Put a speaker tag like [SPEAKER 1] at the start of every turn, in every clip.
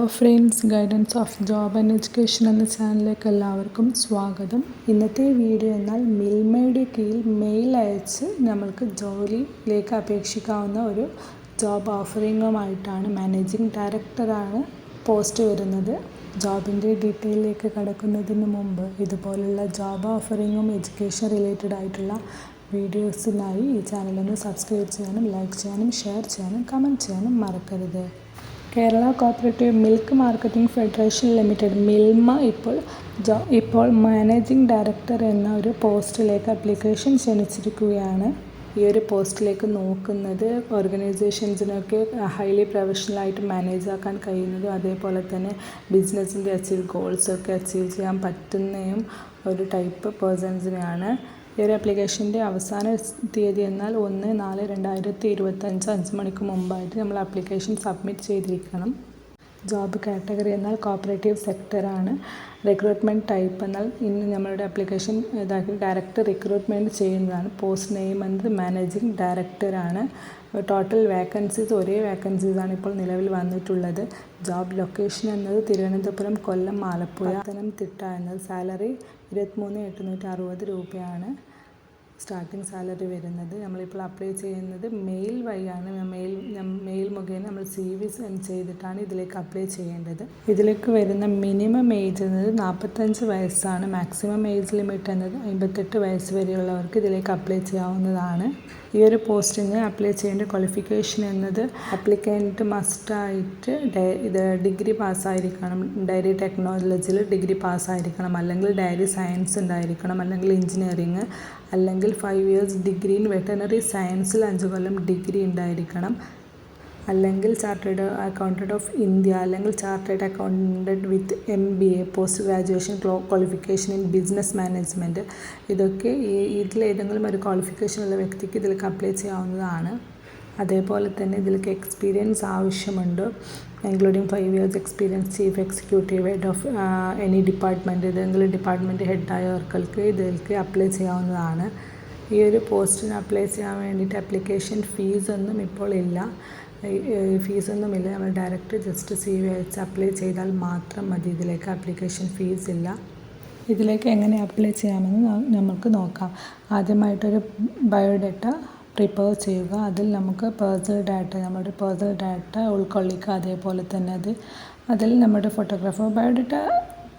[SPEAKER 1] Hello friends, guidance of job and education എന്ന ചാനലിലേക്ക് എല്ലാവർക്കും സ്വാഗതം. ഇന്നത്തെ വീഡിയോ എന്നാൽ മിൽമയുടെ കീഴിൽ മെയിൽ അയച്ച് നമ്മൾക്ക് ജോലിയിലേക്ക് അപേക്ഷിക്കാവുന്ന ഒരു ജോബ് ഓഫറിങ്ങുമായിട്ടാണ്. മാനേജിംഗ് ഡയറക്ടറാണ് പോസ്റ്റ് വരുന്നത്. ജോബിൻ്റെ ഡീറ്റെയിലേക്ക് കടക്കുന്നതിന് മുമ്പ് ഇതുപോലുള്ള ജോബ് ഓഫറിങ്ങും എഡ്യൂക്കേഷൻ റിലേറ്റഡ് ആയിട്ടുള്ള വീഡിയോസിനായി ഈ ചാനലൊന്ന് സബ്സ്ക്രൈബ് ചെയ്യാനും ലൈക്ക് ചെയ്യാനും ഷെയർ ചെയ്യാനും കമൻറ്റ് ചെയ്യാനും മറക്കരുത്. Kerala cooperative milk marketing federation limited Milma ഇപ്പോൾ മാനേജിംഗ് ഡയറക്ടർ എന്ന ഒരു പോസ്റ്റിലേക്ക് ആപ്ലിക്കേഷൻ ക്ഷണിച്ചിരിക്കുകയാണ്. ഈ ഒരു പോസ്റ്റിലേക്ക് നോക്കുന്നത് ഓർഗനൈസേഷൻസിനൊക്കെ ഹൈലി പ്രൊഫഷണലായിട്ട് മാനേജ് ആക്കാൻ കഴിയുന്നതും അതേപോലെ തന്നെ ബിസിനസ്സിൻ്റെ ഗോൾസൊക്കെ അച്ചീവ് ചെയ്യാൻ പറ്റുന്നതും ഒരു ടൈപ്പ് പേഴ്സൺസിനെയാണ്. ഈ ഒരു ആപ്ലിക്കേഷൻ്റെ അവസാന തീയതി എന്നാൽ 1/4/2025 5 മണിക്ക് മുമ്പായിട്ട് നമ്മൾ ആപ്ലിക്കേഷൻ സബ്മിറ്റ് ചെയ്തിരിക്കണം. ജോബ് കാറ്റഗറി എന്നാൽ കോപ്പറേറ്റീവ് സെക്ടറാണ്. റിക്രൂട്ട്മെൻറ്റ് ടൈപ്പ് എന്നാൽ ഇന്ന് നമ്മളുടെ ആപ്ലിക്കേഷൻ ഡയറക്റ്റ് റിക്രൂട്ട്മെൻറ്റ് ചെയ്യുന്നതാണ്. പോസ്റ്റ് നെയിം എന്നത് മാനേജിംഗ് ഡയറക്ടറാണ്. ടോട്ടൽ വേക്കൻസീസ് ഒരേ വേക്കൻസീസാണ് ഇപ്പോൾ നിലവിൽ വന്നിട്ടുള്ളത്. ജോബ് ലൊക്കേഷൻ എന്നത് തിരുവനന്തപുരം, കൊല്ലം, ആലപ്പുഴ, പത്തനംതിട്ട എന്നത്. സാലറി 23,860 രൂപയാണ് സ്റ്റാർട്ടിംഗ് സാലറി വരുന്നത്. നമ്മളിപ്പോൾ അപ്ലൈ ചെയ്യുന്നത് മെയിൽ വഴിയാണ്. മെയിൽ മുഖേന നമ്മൾ CV സെൻഡ് ചെയ്തിട്ടാണ് ഇതിലേക്ക് അപ്ലൈ ചെയ്യേണ്ടത്. ഇതിലേക്ക് വരുന്ന മിനിമം ഏജ് എന്നത് 45 വയസ്സാണ്. മാക്സിമം ഏജ് ലിമിറ്റ് എന്നത് 58 വയസ്സ് വരെയുള്ളവർക്ക് ഇതിലേക്ക് അപ്ലൈ ചെയ്യാവുന്നതാണ്. ഈ ഒരു പോസ്റ്റിന് അപ്ലൈ ചെയ്യേണ്ട ക്വാളിഫിക്കേഷൻ എന്നത് ആപ്ലിക്കൻറ്റ് മസ്റ്റായിട്ട് ഡിഗ്രി പാസ്സായിരിക്കണം. ഡയറി ടെക്നോളജിയിൽ ഡിഗ്രി പാസ്സായിരിക്കണം, അല്ലെങ്കിൽ ഡയറി സയൻസ് ഉണ്ടായിരിക്കണം, അല്ലെങ്കിൽ എഞ്ചിനീയറിങ്, അല്ലെങ്കിൽ 5 years ഡിഗ്രി ഇൻ വെറ്ററിനറി സയൻസിൽ 5 കൊല്ലം ഡിഗ്രി ഉണ്ടായിരിക്കണം, അല്ലെങ്കിൽ ചാർട്ടേഡ് അക്കൗണ്ടൻറ്റ് ഓഫ് ഇന്ത്യ, അല്ലെങ്കിൽ chartered accountant with MBA, post graduation qualification in business management. ഇതൊക്കെ ഇതിലേതെങ്കിലും ഒരു ക്വാളിഫിക്കേഷൻ ഉള്ള വ്യക്തിക്ക് ഇതിലേക്ക് അപ്ലൈ ചെയ്യാവുന്നതാണ്. അതേപോലെ തന്നെ ഇതിലേക്ക് എക്സ്പീരിയൻസ് ആവശ്യമുണ്ട്. Including 5 years experience chief executive head of any department, ഏതെങ്കിലും ഡിപ്പാർട്ട്മെൻറ്റ് ഹെഡായവർക്ക് ഇതിലേക്ക് അപ്ലൈ ചെയ്യാവുന്നതാണ്. ഈ ഒരു പോസ്റ്റിന് അപ്ലൈ ചെയ്യാൻ വേണ്ടിയിട്ട് ആപ്ലിക്കേഷൻ ഫീസൊന്നും ഇപ്പോൾ ഇല്ല. ഫീസൊന്നുമില്ല. നമ്മൾ ഡയറക്റ്റ് ജസ്റ്റ് CV അയച്ച് അപ്ലൈ ചെയ്താൽ മാത്രം മതി. ഇതിലേക്ക് ആപ്ലിക്കേഷൻ ഫീസ് ഇല്ല. ഇതിലേക്ക് എങ്ങനെ അപ്ലൈ ചെയ്യാമെന്ന് നമുക്ക് നോക്കാം. ആദ്യമായിട്ടൊരു ബയോഡേറ്റ പ്രിപ്പയർ ചെയ്യുക. അതിൽ നമുക്ക് നമ്മുടെ പേഴ്സണൽ ഡാറ്റ ഉൾക്കൊള്ളിക്കുക. അതേപോലെ തന്നെ അതിൽ നമ്മുടെ ഫോട്ടോഗ്രാഫ്. ബയോഡേറ്റ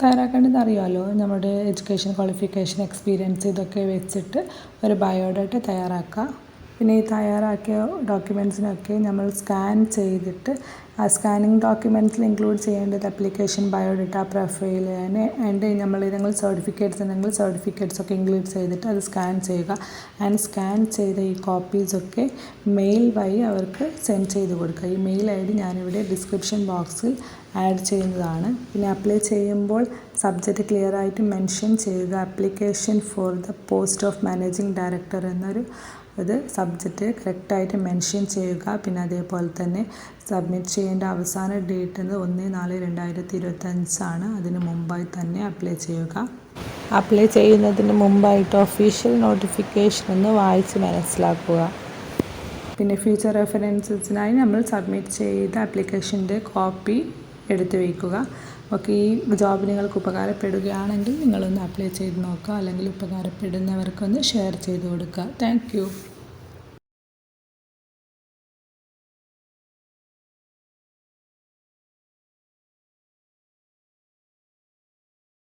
[SPEAKER 1] തയ്യാറാക്കേണ്ടത് അറിയാമല്ലോ. നമ്മുടെ എഡ്യൂക്കേഷൻ, ക്വാളിഫിക്കേഷൻ, എക്സ്പീരിയൻസ് ഇതൊക്കെ വെച്ചിട്ട് ഒരു ബയോഡേറ്റ തയ്യാറാക്കുക. പിന്നെ ഈ തയ്യാറാക്കിയ ഡോക്യുമെൻറ്റ്സിനൊക്കെ നമ്മൾ സ്കാൻ ചെയ്തിട്ട് ആ സ്കാനിങ് ഡോക്യുമെൻറ്റ്സിൽ ഇൻക്ലൂഡ് ചെയ്യേണ്ടത് ആപ്ലിക്കേഷൻ, ബയോഡേറ്റ, പ്രൊഫൈൽ ആൻഡ് നമ്മൾ ഏതെങ്കിലും സർട്ടിഫിക്കറ്റ്സ് ഉണ്ടെങ്കിൽ സർട്ടിഫിക്കറ്റ്സൊക്കെ ഇൻക്ലൂഡ് ചെയ്തിട്ട് അത് സ്കാൻ ചെയ്യുക. ആൻഡ് സ്കാൻ ചെയ്ത ഈ കോപ്പീസൊക്കെ മെയിൽ വഴി അവർക്ക് സെൻഡ് ചെയ്ത് കൊടുക്കുക. ഈ മെയിൽ ID ഞാനിവിടെ ഡിസ്ക്രിപ്ഷൻ ബോക്സിൽ ആഡ് ചെയ്യുന്നതാണ്. പിന്നെ അപ്ലൈ ചെയ്യുമ്പോൾ സബ്ജക്റ്റ് ക്ലിയർ ആയിട്ട് മെൻഷൻ ചെയ്യുക. Application for the post of managing director എന്നൊരു സബ്ജക്റ്റ് കറക്റ്റായിട്ട് മെൻഷൻ ചെയ്യുക. പിന്നെ അതേപോലെ തന്നെ സബ്മിറ്റ് ചെയ്യേണ്ട അവസാന ഡേറ്റ് എന്നത് 1/4/2025 ആണ്. അതിന് മുമ്പായി തന്നെ അപ്ലൈ ചെയ്യുക. അപ്ലൈ ചെയ്യുന്നതിന് മുമ്പായിട്ട് ഒഫീഷ്യൽ നോട്ടിഫിക്കേഷൻ ഒന്ന് വായിച്ച് മനസ്സിലാക്കുക. പിന്നെ ഫ്യൂച്ചർ റെഫറൻസസിനായി നമ്മൾ സബ്മിറ്റ് ചെയ്ത ആപ്ലിക്കേഷൻ്റെ കോപ്പി എടുത്തു വയ്ക്കുക. ഓക്കെ, ഈ ജോബ് നിങ്ങൾക്ക് ഉപകാരപ്പെടുകയാണെങ്കിൽ നിങ്ങളൊന്ന് അപ്ലൈ ചെയ്ത് നോക്കുക, അല്ലെങ്കിൽ ഉപകാരപ്പെടുന്നവർക്കൊന്ന് ഷെയർ ചെയ്ത് കൊടുക്കുക. താങ്ക്